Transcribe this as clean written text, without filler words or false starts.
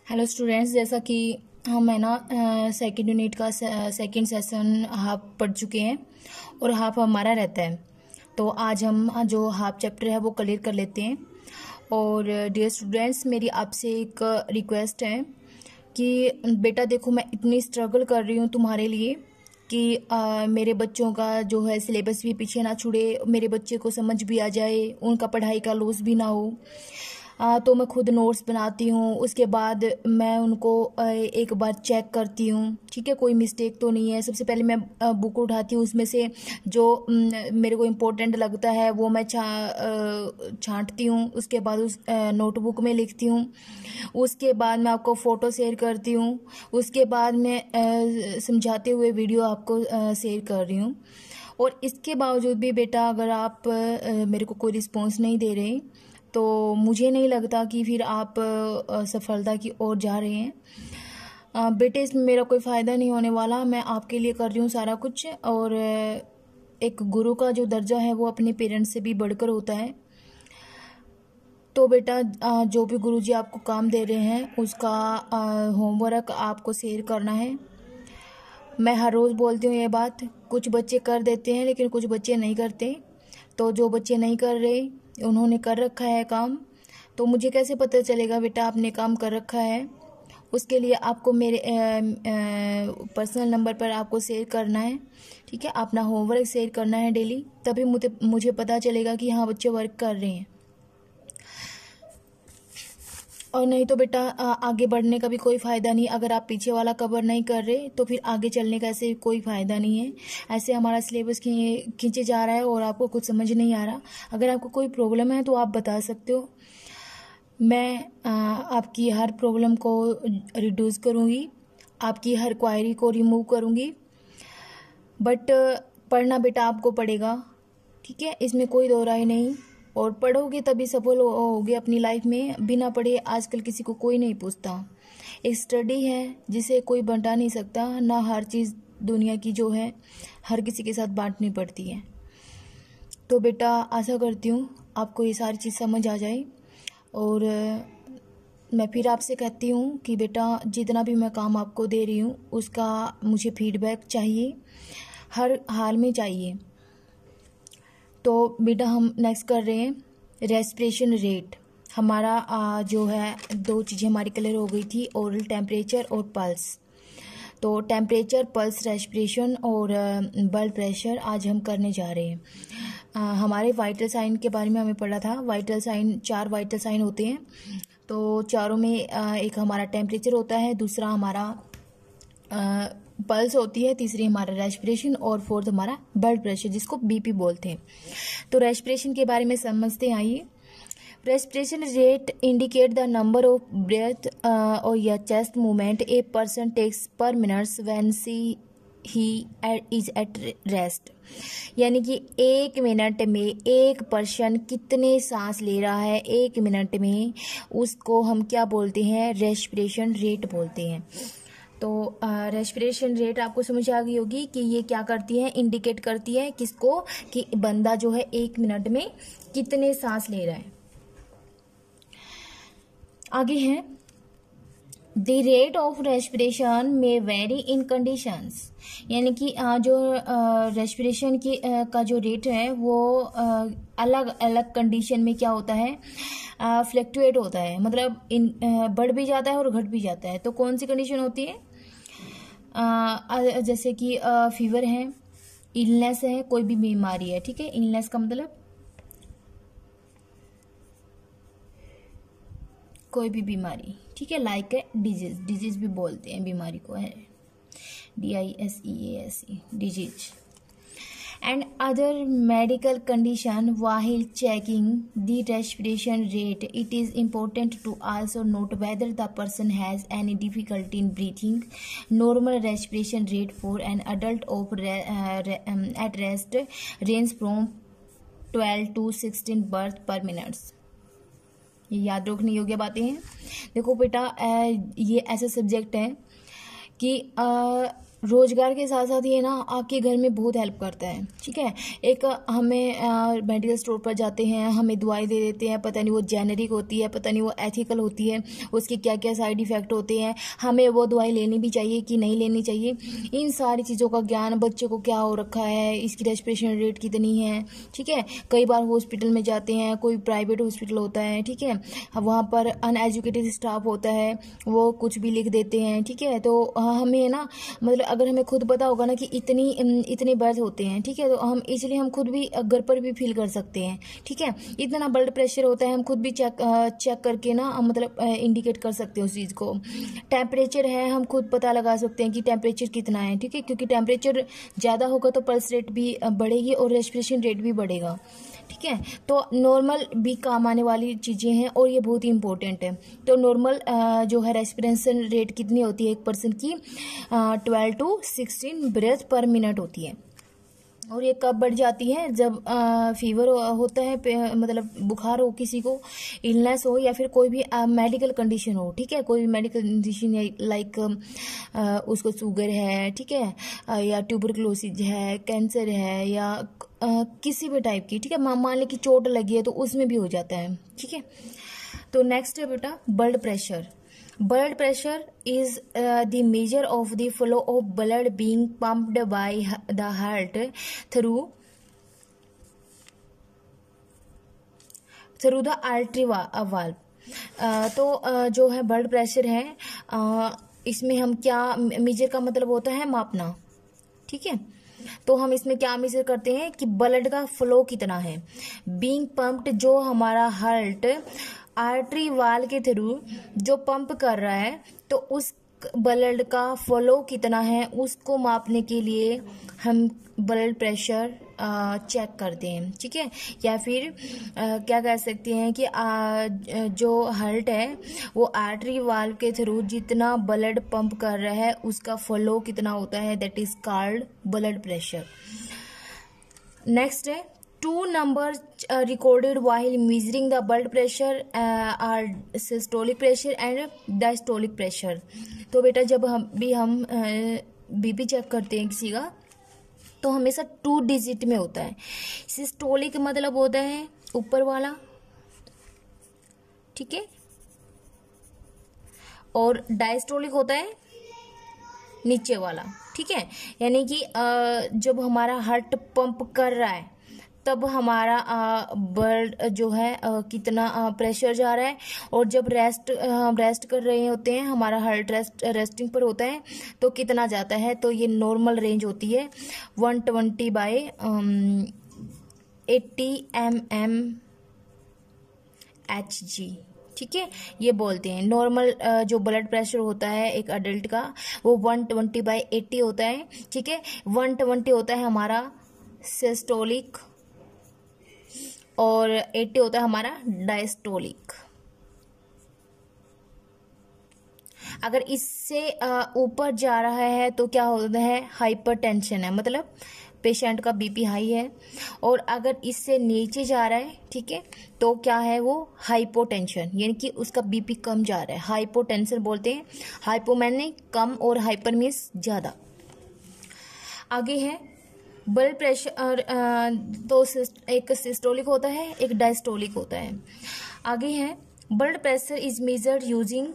Hello students, जैसा कि हम है ना सेकेंड यूनिट का सेकेंड सेशन हाफ पढ़ चुके हैं और हाफ हमारा रहता है। तो आज हम जो हाफ चैप्टर है वो क्लियर कर लेते हैं। और डियर स्टूडेंट्स, मेरी आपसे एक रिक्वेस्ट है कि बेटा देखो, मैं इतनी स्ट्रगल कर रही हूँ तुम्हारे लिए कि मेरे बच्चों का जो है सिलेबस भी पीछे ना छूटे, मेरे बच्चे को समझ भी आ जाए, उनका पढ़ाई का लॉस भी ना हो। तो मैं खुद नोट्स बनाती हूँ, उसके बाद मैं उनको एक बार चेक करती हूँ, ठीक है, कोई मिस्टेक तो नहीं है। सबसे पहले मैं बुक उठाती हूँ, उसमें से जो मेरे को इम्पोर्टेंट लगता है वो मैं छांटती हूँ। उसके बाद उस नोटबुक में लिखती हूँ। उसके बाद मैं आपको फ़ोटो शेयर करती हूँ। उसके बाद मैं समझाते हुए वीडियो आपको शेयर कर रही हूँ। और इसके बावजूद भी बेटा, अगर आप मेरे को कोई रिस्पॉन्स नहीं दे रहे तो मुझे नहीं लगता कि फिर आप सफलता की ओर जा रहे हैं। बेटे, इसमें मेरा कोई फ़ायदा नहीं होने वाला। मैं आपके लिए कर रही हूँ सारा कुछ। और एक गुरु का जो दर्जा है वो अपने पेरेंट्स से भी बढ़कर होता है। तो बेटा, जो भी गुरुजी आपको काम दे रहे हैं उसका होमवर्क आपको शेयर करना है। मैं हर रोज़ बोलती हूँ ये बात। कुछ बच्चे कर देते हैं लेकिन कुछ बच्चे नहीं करते। तो जो बच्चे नहीं कर रहे, उन्होंने कर रखा है काम, तो मुझे कैसे पता चलेगा बेटा आपने काम कर रखा है? उसके लिए आपको मेरे पर्सनल नंबर पर आपको शेयर करना है, ठीक है, अपना होमवर्क शेयर करना है डेली, तभी मुझे पता चलेगा कि हाँ बच्चे वर्क कर रहे हैं। और नहीं तो बेटा आगे बढ़ने का भी कोई फ़ायदा नहीं। अगर आप पीछे वाला कवर नहीं कर रहे तो फिर आगे चलने का ऐसे कोई फ़ायदा नहीं है। ऐसे हमारा सिलेबस खींचे जा रहा है और आपको कुछ समझ नहीं आ रहा। अगर आपको कोई प्रॉब्लम है तो आप बता सकते हो। मैं आपकी हर प्रॉब्लम को रिड्यूस करूँगी, आपकी हर क्वायरी को रिमूव करूँगी। बट पढ़ना बेटा आपको पड़ेगा, ठीक है, इसमें कोई दो राय नहीं। और पढ़ोगे तभी सफल होगे अपनी लाइफ में। बिना पढ़े आजकल किसी को कोई नहीं पूछता। एक स्टडी है जिसे कोई बंटा नहीं सकता ना। हर चीज़ दुनिया की जो है हर किसी के साथ बांटनी पड़ती है। तो बेटा आशा करती हूँ आपको ये सारी चीज़ समझ आ जाए। और मैं फिर आपसे कहती हूँ कि बेटा, जितना भी मैं काम आपको दे रही हूँ उसका मुझे फीडबैक चाहिए, हर हाल में चाहिए। तो बेटा हम नेक्स्ट कर रहे हैं रेस्पिरेशन रेट। हमारा जो है दो चीज़ें हमारी क्लियर हो गई थी, ओरल टेम्परेचर और पल्स। तो टेम्परेचर, पल्स, रेस्पिरेशन और ब्लड प्रेशर आज हम करने जा रहे हैं। हमारे वाइटल साइन के बारे में हमें पढ़ा था। वाइटल साइन, 4 वाइटल साइन होते हैं। तो चारों में एक हमारा टेम्परेचर होता है, दूसरा हमारा पल्स होती है, तीसरी हमारा रेस्पिरेशन और फोर्थ हमारा ब्लड प्रेशर, जिसको बीपी बोलते हैं। तो रेस्पिरेशन के बारे में समझते हैं, आइए। Respiration rate indicate the number of breath और या chest movement a person takes per minutes when he is at rest. यानी कि 1 मिनट में एक पर्सन कितने सांस ले रहा है 1 मिनट में, उसको हम क्या बोलते हैं? रेस्पिरेशन रेट बोलते हैं। तो रेस्पिरेशन रेट आपको समझ आ गई होगी कि ये क्या करती है, इंडिकेट करती है किसको, कि बंदा जो है 1 मिनट में कितने सांस ले रहा है। आगे है द रेट ऑफ रेस्पिरेशन में वेरी इन कंडीशंस। यानी कि जो रेस्पिरेशन की का जो रेट है वो अलग अलग कंडीशन में क्या होता है, फ्लक्चुएट होता है। मतलब बढ़ भी जाता है और घट भी जाता है। तो कौन सी कंडीशन होती है? जैसे कि फीवर है, इलनेस है, कोई भी बीमारी है, ठीक है। इलनेस का मतलब कोई भी बीमारी, ठीक है, लाइक डिजीज। डिजीज भी बोलते हैं बीमारी को, है DISEASE, disease. And other medical condition while checking the respiration rate. It is important to also note whether the person has any difficulty in breathing. Normal respiration rate for an adult of at rest range from 12 to 16 breath per minute. ये याद रखने योग्य बातें हैं। देखो बेटा, ये ऐसा सब्जेक्ट है कि रोजगार के साथ साथ ये ना आपके घर में बहुत हेल्प करता है। ठीक है, एक हमें मेडिकल स्टोर पर जाते हैं, हमें दवाई दे देते हैं, पता नहीं वो जेनेरिक होती है, पता नहीं वो एथिकल होती है, उसके क्या क्या साइड इफेक्ट होते हैं, हमें वो दवाई लेनी भी चाहिए कि नहीं लेनी चाहिए, इन सारी चीज़ों का ज्ञान बच्चों को क्या हो रखा है, इसकी रेस्पिरेशन रेट कितनी है। ठीक है, कई बार हॉस्पिटल में जाते हैं, कोई प्राइवेट हॉस्पिटल होता है, ठीक है, वहाँ पर अनएजुकेटेड स्टाफ होता है, वो कुछ भी लिख देते हैं। ठीक है, तो हमें ना मतलब अगर हमें खुद पता होगा ना कि इतने बर्थ होते हैं, ठीक है, तो हम इसलिए हम खुद भी घर पर भी फील कर सकते हैं। ठीक है, इतना ब्लड प्रेशर होता है, हम खुद भी चेक करके ना मतलब इंडिकेट कर सकते हैं उस चीज़ को। टेम्परेचर है, हम खुद पता लगा सकते हैं कि टेम्परेचर कितना है। ठीक है, क्योंकि टेम्परेचर ज़्यादा होगा तो पल्स रेट भी बढ़ेगी और रेस्पिरेशन रेट भी बढ़ेगा। ठीक है, तो नॉर्मल भी काम आने वाली चीज़ें हैं और ये बहुत ही इंपॉर्टेंट है। तो नॉर्मल जो है रेस्पिरेशन रेट कितनी होती है एक पर्सन की, 12 to 16 ब्रेथ पर मिनट होती है। और ये कब बढ़ जाती है, जब फीवर होता है, मतलब बुखार हो, किसी को इलनेस हो, या फिर कोई भी मेडिकल कंडीशन हो। ठीक है, कोई भी मेडिकल कंडीशन लाइक उसको शुगर है, ठीक है, या ट्यूबरक्लोसिस है, कैंसर है, या किसी भी टाइप की। ठीक है, मान लें कि चोट लगी है तो उसमें भी हो जाता है। ठीक है, तो नेक्स्ट है बेटा blood pressure. Blood pressure is the measure of the flow of blood being pumped by the heart through the artery valve। तो जो है ब्लड प्रेशर है, इसमें हम क्या मेजर का मतलब होता है मापना। ठीक है, तो हम इसमें क्या मेजर करते हैं कि ब्लड का फ्लो कितना है, बीइंग पंप्ड, जो हमारा हार्ट आर्टरी वाल के थ्रू जो पंप कर रहा है, तो उस ब्लड का फ्लो कितना है उसको मापने के लिए हम ब्लड प्रेशर चेक करते हैं। ठीक है, या फिर क्या कह सकते हैं कि जो हार्ट है वो आर्टरी वाल्व के थ्रू जितना ब्लड पंप कर रहा है उसका फ्लो कितना होता है, that is called blood pressure. Next है two numbers recorded while measuring the blood pressure are systolic pressure and diastolic pressure। तो बेटा जब हम बीपी चेक करते हैं किसी का तो हमेशा 2 डिजिट में होता है। सिस्टोलिक मतलब होता है ऊपर वाला, ठीक है, और डायस्टोलिक होता है नीचे वाला। ठीक है, यानी कि जब हमारा हार्ट पंप कर रहा है तब हमारा ब्लड जो है कितना प्रेशर जा रहा है, और जब रेस्ट कर रहे होते हैं, हमारा हार्ट रेस्टिंग पर होता है तो कितना जाता है। तो ये नॉर्मल रेंज होती है 120/80 mmHg। ठीक है, ये बोलते हैं नॉर्मल जो ब्लड प्रेशर होता है एक अडल्ट का वो 120/80 होता है। ठीक है, 120 होता है हमारा सिस्टोलिक और 80 होता है हमारा डायस्टोलिक। अगर इससे ऊपर जा रहा है तो क्या होता है, हाइपरटेंशन है, मतलब पेशेंट का बीपी हाई है। और अगर इससे नीचे जा रहा है, ठीक है, तो क्या है वो हाइपोटेंशन, यानी कि उसका बीपी कम जा रहा है, हाइपोटेंशन बोलते हैं। हाइपो मैंने कम और हाइपर मीन्स ज्यादा। आगे है ब्लड प्रेशर, तो एक सिस्टोलिक होता है एक डायस्टोलिक होता है। आगे है blood pressure is measured using